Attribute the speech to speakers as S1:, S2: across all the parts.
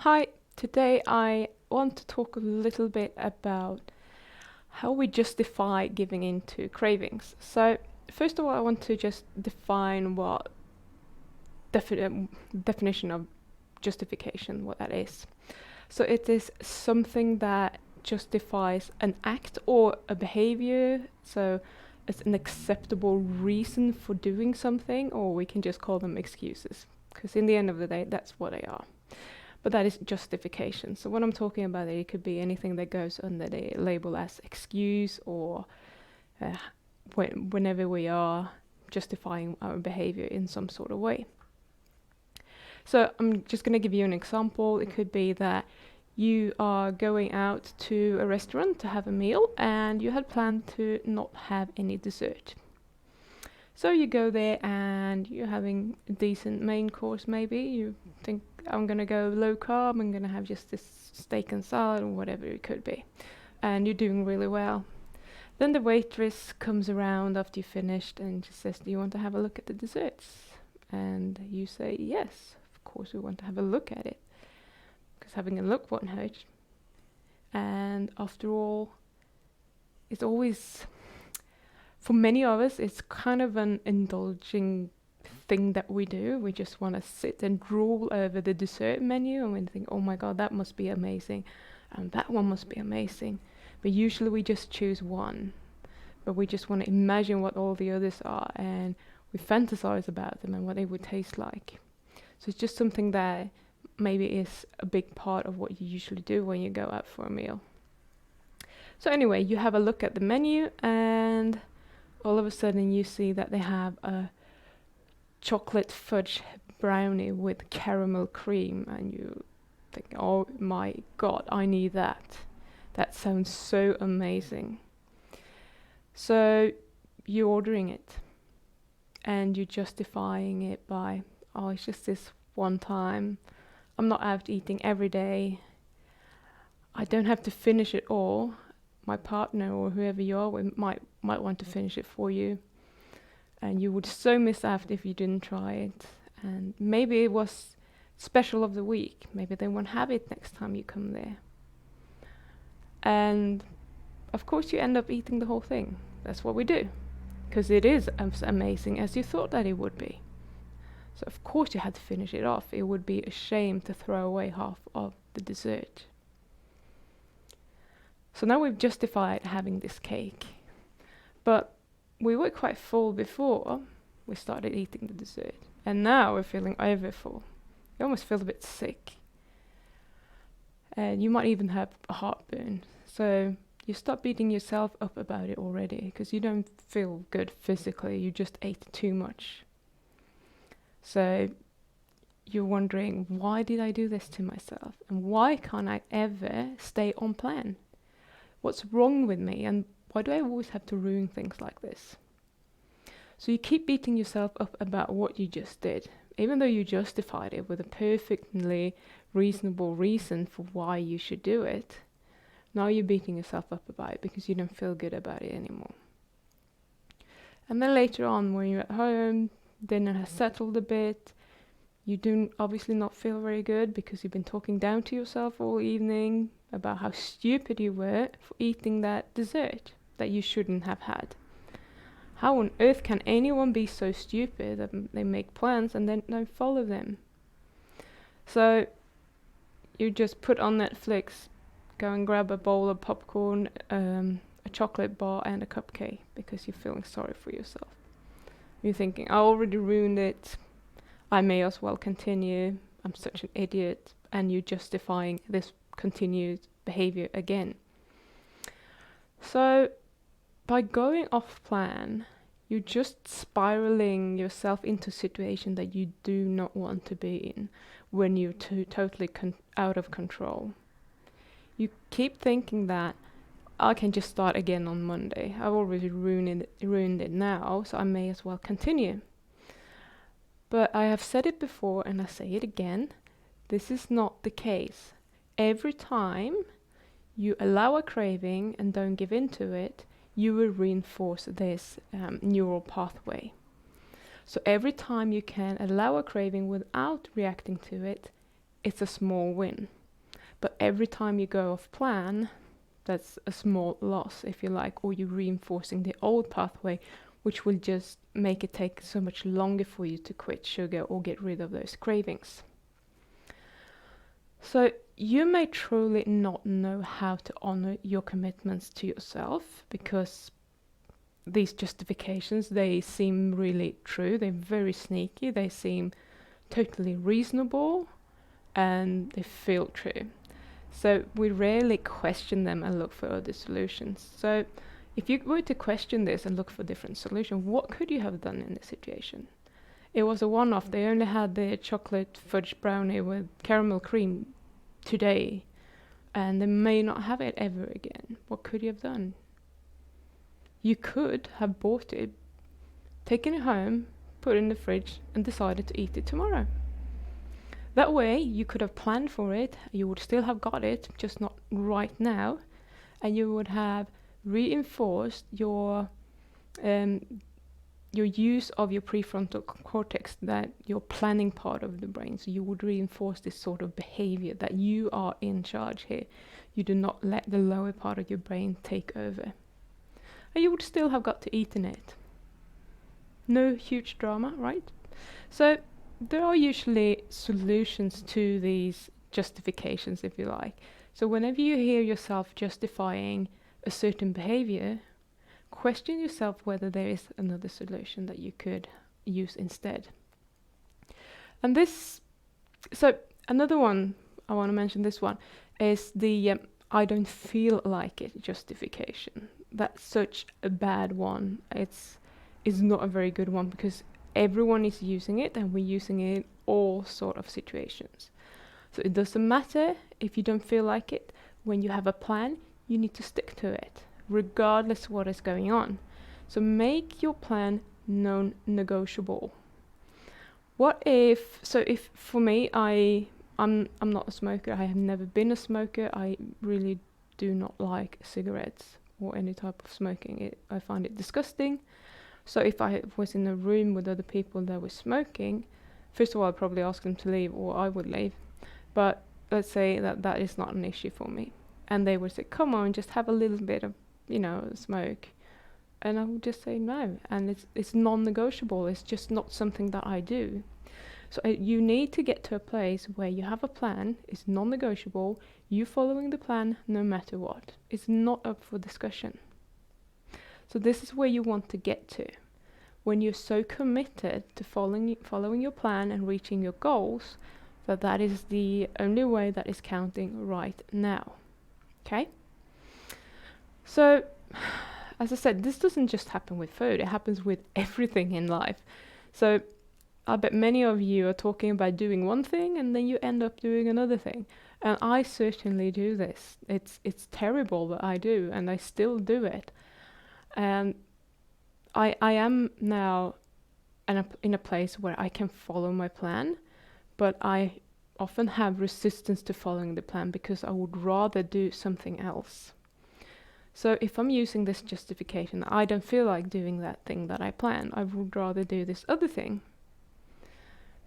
S1: Hi, today I want to talk a little bit about how we justify giving into cravings. So, first of all, I want to just define what definition of justification, what that is. So, it is something that justifies an act or a behavior. So, it's an acceptable reason for doing something, or we can just call them excuses, because in the end of the day, that's what they are. But that is justification. So when I'm talking about it could be anything that goes under the label as excuse or uh, whenever we are justifying our behavior in some sort of way. So I'm just going to give you an example. It could be that you are going out to a restaurant to have a meal and you had planned to not have any dessert. So you go there and you're having a decent main course maybe. You think, I'm gonna go low carb, I'm gonna have just this steak and salad or whatever it could be. And you're doing really well. Then the waitress comes around after you finished and she says, do you want to have a look at the desserts? And you say, yes, of course we want to have a look at it. Because having a look won't hurt. And after all, it's always, for many of us, it's kind of an indulging thing that we do. We just want to sit and drool over the dessert menu and we think, oh my god, that must be amazing. And that one must be amazing. But usually we just choose one. But we just want to imagine what all the others are and we fantasize about them and what they would taste like. So it's just something that maybe is a big part of what you usually do when you go out for a meal. So anyway, you have a look at the menu and all of a sudden you see that they have a chocolate fudge brownie with caramel cream and you think, oh my god, I need that. That sounds so amazing. So you're ordering it and you're justifying it by, oh, it's just this one time. I'm not out eating every day. I don't have to finish it all. My partner or whoever you are with might want to finish it for you. And you would so miss out if you didn't try it. And maybe it was special of the week. Maybe they won't have it next time you come there. And of course you end up eating the whole thing. That's what we do. Because it is as amazing as you thought that it would be. So of course you had to finish it off. It would be a shame to throw away half of the dessert. So now we've justified having this cake. But we were quite full before we started eating the dessert. And now we're feeling overfull. You almost feel a bit sick. And you might even have a heartburn. So you stop beating yourself up about it already because you don't feel good physically. You just ate too much. So you're wondering, why did I do this to myself? And why can't I ever stay on plan? What's wrong with me? And why do I always have to ruin things like this? So you keep beating yourself up about what you just did, even though you justified it with a perfectly reasonable reason for why you should do it. Now you're beating yourself up about it because you don't feel good about it anymore. And then later on, when you're at home, dinner has settled a bit, you do obviously not feel very good because you've been talking down to yourself all evening about how stupid you were for eating that dessert that you shouldn't have had. How on earth can anyone be so stupid that they make plans and then don't follow them? So you just put on Netflix, go and grab a bowl of popcorn, a chocolate bar and a cupcake because you're feeling sorry for yourself. You're thinking, I already ruined it. I may as well continue. I'm such an idiot. And you're justifying this continued behavior again. So by going off plan, you're just spiraling yourself into a situation that you do not want to be in when you're totally out of control. You keep thinking that I can just start again on Monday. I've already ruined it now, so I may as well continue. But I have said it before and I say it again. This is not the case. Every time you allow a craving and don't give in to it, you will reinforce this neural pathway. So every time you can allow a craving without reacting to it, it's a small win. But every time you go off plan, that's a small loss, if you like, or you're reinforcing the old pathway, which will just make it take so much longer for you to quit sugar or get rid of those cravings. So you may truly not know how to honor your commitments to yourself, because these justifications, they seem really true, they're very sneaky, they seem totally reasonable, and they feel true. So we rarely question them and look for other solutions. So if you were to question this and look for different solutions, what could you have done in this situation? It was a one-off. They only had the chocolate fudge brownie with caramel cream today, and they may not have it ever again. What could you have done? You could have bought it, taken it home, put it in the fridge, and decided to eat it tomorrow. That way, you could have planned for it, you would still have got it, just not right now, and you would have reinforced your use of your prefrontal cortex, that your planning part of the brain. So you would reinforce this sort of behavior that you are in charge here. You do not let the lower part of your brain take over. And you would still have got to eaten it. No huge drama, right? So there are usually solutions to these justifications, if you like. So whenever you hear yourself justifying a certain behavior, question yourself whether there is another solution that you could use instead. And so another one, I want to mention this one, is the I don't feel like it justification. That's such a bad one. It's not a very good one, because everyone is using it, and we're using it in all sort of situations. So it doesn't matter if you don't feel like it. When you have a plan, you need to stick to it, regardless of what is going on. So make your plan non-negotiable. If for me, I'm not a smoker. I have never been a smoker. I really do not like cigarettes or any type of smoking. I find it disgusting. So if I was in a room with other people that were smoking, first of all, I'd probably ask them to leave, or I would leave. But let's say that is not an issue for me. And they would say, come on, just have a little bit of, smoke. And I would just say no. And it's non-negotiable. It's just not something that I do. So you need to get to a place where you have a plan, it's non-negotiable, you following the plan no matter what. It's not up for discussion. So this is where you want to get to. When you're so committed to following your plan and reaching your goals, that is the only way that is counting right now. Okay? So, as I said, this doesn't just happen with food, it happens with everything in life. So, I bet many of you are talking about doing one thing and then you end up doing another thing. And I certainly do this. It's terrible, but I do, and I still do it. And I am now in a place where I can follow my plan, but I often have resistance to following the plan because I would rather do something else. So if I'm using this justification, I don't feel like doing that thing that I planned, I would rather do this other thing.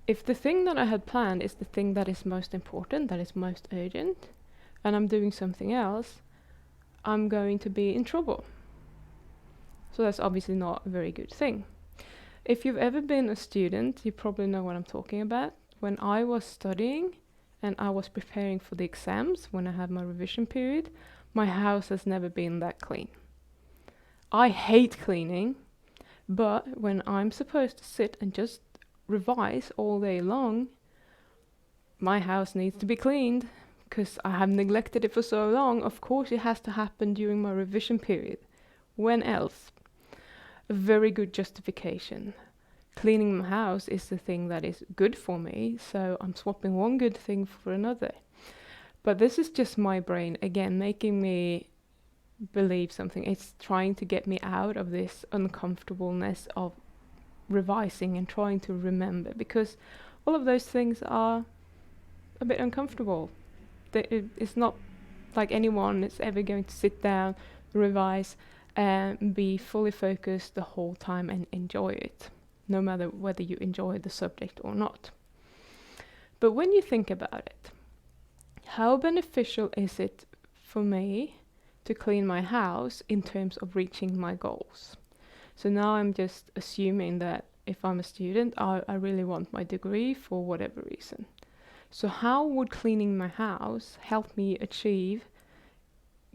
S1: If the thing that I had planned is the thing that is most important, that is most urgent, and I'm doing something else, I'm going to be in trouble. So that's obviously not a very good thing. If you've ever been a student, you probably know what I'm talking about. When I was studying and I was preparing for the exams, when I had my revision period, my house has never been that clean. I hate cleaning, but when I'm supposed to sit and just revise all day long, my house needs to be cleaned because I have neglected it for so long. Of course it has to happen during my revision period. When else? A very good justification. Cleaning my house is the thing that is good for me, so I'm swapping one good thing for another. But this is just my brain, again, making me believe something. It's trying to get me out of this uncomfortableness of revising and trying to remember, because all of those things are a bit uncomfortable. It's not like anyone is ever going to sit down, revise, and be fully focused the whole time and enjoy it, no matter whether you enjoy the subject or not. But when you think about it, how beneficial is it for me to clean my house in terms of reaching my goals? So now I'm just assuming that if I'm a student, I really want my degree for whatever reason. So how would cleaning my house help me achieve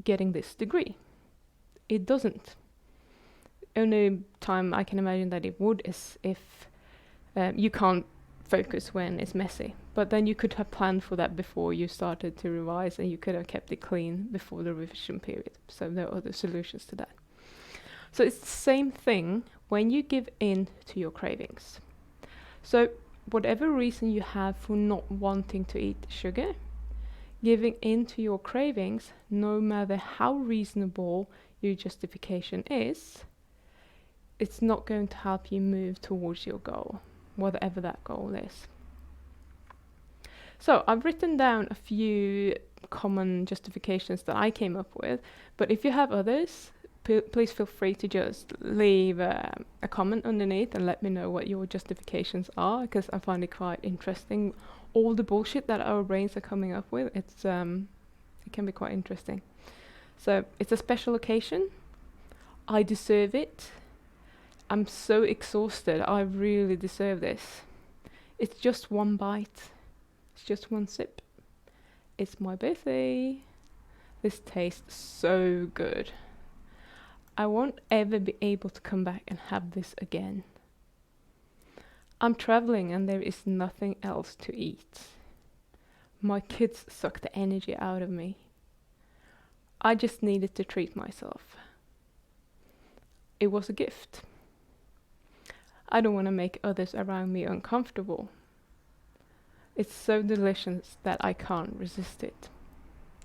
S1: getting this degree? It doesn't. Only time I can imagine that it would is if you can't focus when it's messy. But then you could have planned for that before you started to revise, and you could have kept it clean before the revision period. So there are other solutions to that. So it's the same thing when you give in to your cravings. So whatever reason you have for not wanting to eat sugar, giving in to your cravings, no matter how reasonable your justification is, it's not going to help you move towards your goal, whatever that goal is. So I've written down a few common justifications that I came up with, but if you have others, please feel free to just leave a comment underneath and let me know what your justifications are, because I find it quite interesting. All the bullshit that our brains are coming up with, it can be quite interesting. So it's a special occasion. I deserve it. I'm so exhausted. I really deserve this. It's just one bite. It's just one sip. It's my birthday. This tastes so good. I won't ever be able to come back and have this again. I'm traveling and there is nothing else to eat. My kids suck the energy out of me. I just needed to treat myself. It was a gift. I don't want to make others around me uncomfortable. It's so delicious that I can't resist it.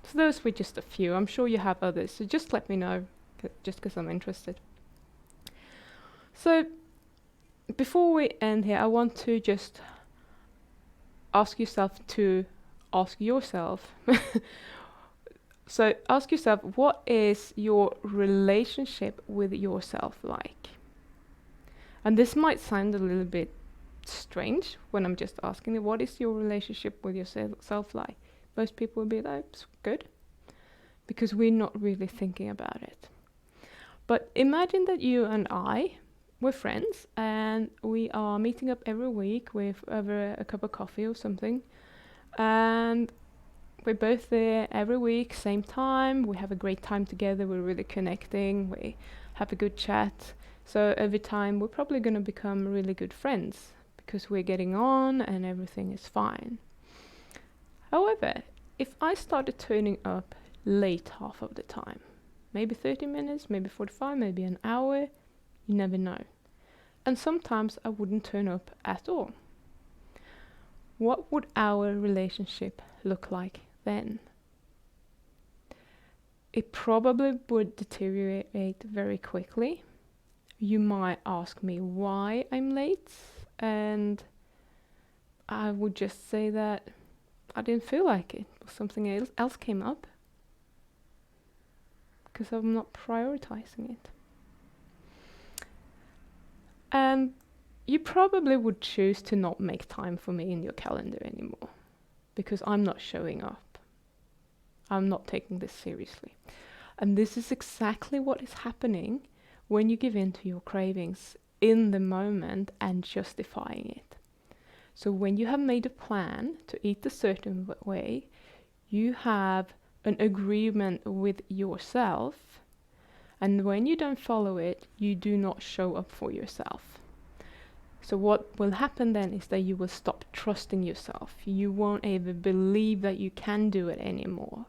S1: So those were just a few. I'm sure you have others, so just let me know, just because I'm interested. So before we end here, I want to just ask yourself. So ask yourself, what is your relationship with yourself like? And this might sound a little bit strange when I'm just asking you, what is your relationship with yourself like? Most people will be like, it's good, because we're not really thinking about it. But imagine that you and I, we're friends, and we are meeting up every week with over a cup of coffee or something, and we're both there every week, same time. We have a great time together. We're really connecting. We have a good chat. So over time, we're probably going to become really good friends because we're getting on and everything is fine. However, if I started turning up late half of the time, maybe 30 minutes, maybe 45, maybe an hour, you never know. And sometimes I wouldn't turn up at all. What would our relationship look like then? It probably would deteriorate very quickly. You might ask me why I'm late, and I would just say that I didn't feel like it, or something else came up, because I'm not prioritizing it. And you probably would choose to not make time for me in your calendar anymore, because I'm not showing up. I'm not taking this seriously. And this is exactly what is happening when you give in to your cravings in the moment and justifying it. So when you have made a plan to eat a certain way, you have an agreement with yourself, and when you don't follow it, you do not show up for yourself. So what will happen then is that you will stop trusting yourself. You won't ever believe that you can do it anymore,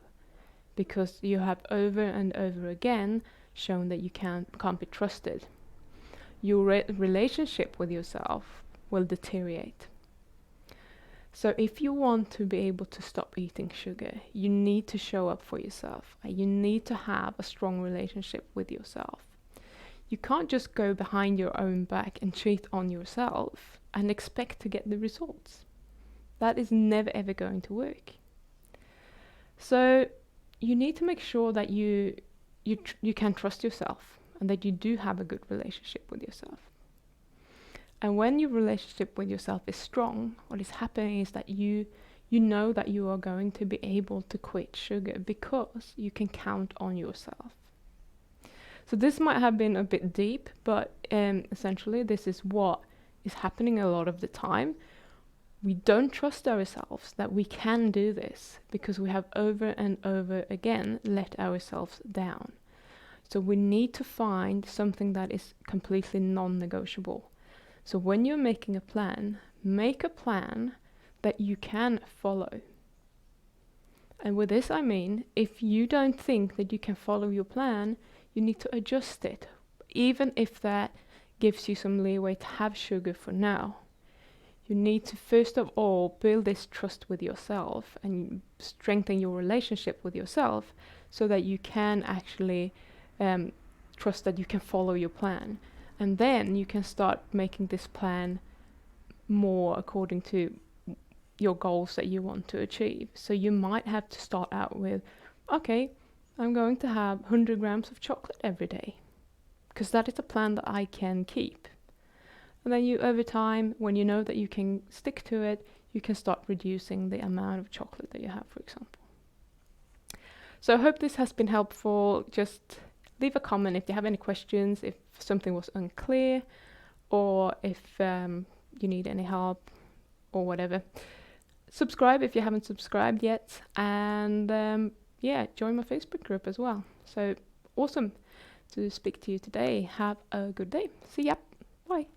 S1: because you have over and over again shown that you can't be trusted. Your relationship with yourself will deteriorate. So if you want to be able to stop eating sugar, you need to show up for yourself. You need to have a strong relationship with yourself. You can't just go behind your own back and cheat on yourself and expect to get the results. That is never ever going to work. So you need to make sure that you can trust yourself and that you do have a good relationship with yourself. And when your relationship with yourself is strong, what is happening is that you know that you are going to be able to quit sugar because you can count on yourself. So this might have been a bit deep, but essentially this is what is happening a lot of the time. We don't trust ourselves that we can do this because we have over and over again let ourselves down. So we need to find something that is completely non-negotiable. So when you're making a plan, make a plan that you can follow. And with this I mean, if you don't think that you can follow your plan, you need to adjust it, even if that gives you some leeway to have sugar for now. You need to first of all build this trust with yourself and strengthen your relationship with yourself so that you can actually trust that you can follow your plan. And then you can start making this plan more according to your goals that you want to achieve. So you might have to start out with, okay, I'm going to have 100 grams of chocolate every day, because that is a plan that I can keep. And then you, over time, when you know that you can stick to it, you can start reducing the amount of chocolate that you have, for example. So I hope this has been helpful. Just leave a comment if you have any questions, if something was unclear, or if you need any help or whatever. Subscribe if you haven't subscribed yet, and join my Facebook group as well. So awesome to speak to you today. Have a good day. See ya. Bye.